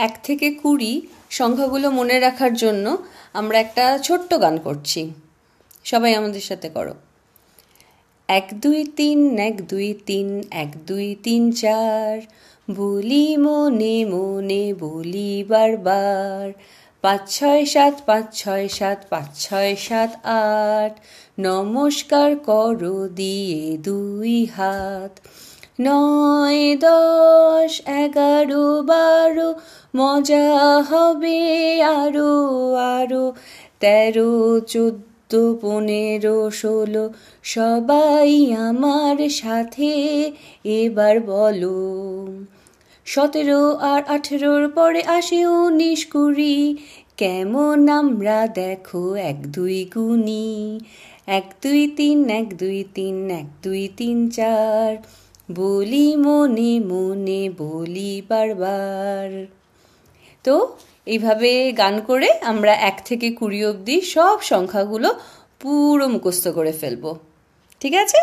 1 থেকে 20 সংখ্যাগুলো মনে রাখার জন্য আমরা একটা ছোট্ট গান করছি। সবাই আমাদের সাথে করো। 1 2 3 1 2 3 1 2 3 4 বলি মনে মনে বলি বারবার 5 6 7 5 6 7 5 6 7 8 নমস্কার করো দিয়ে 2 হাত 9 10 11 12 মজা হবে আরো আরো 13 14 15 16 সবাই আমার সাথে এবার বলো 17 আর 18 পরে আসে 19 20 কেমন আমরা দেখো 1 2 গুনি 1 2 3 1 2 3 1 2 3 4 বলি মনে মনে বলি বারবার। তো এইভাবে গান করে আমরা 1 থেকে 20 অবধি সব সংখ্যাগুলো পুরো মুখস্থ করে ফেলবো। ঠিক আছে?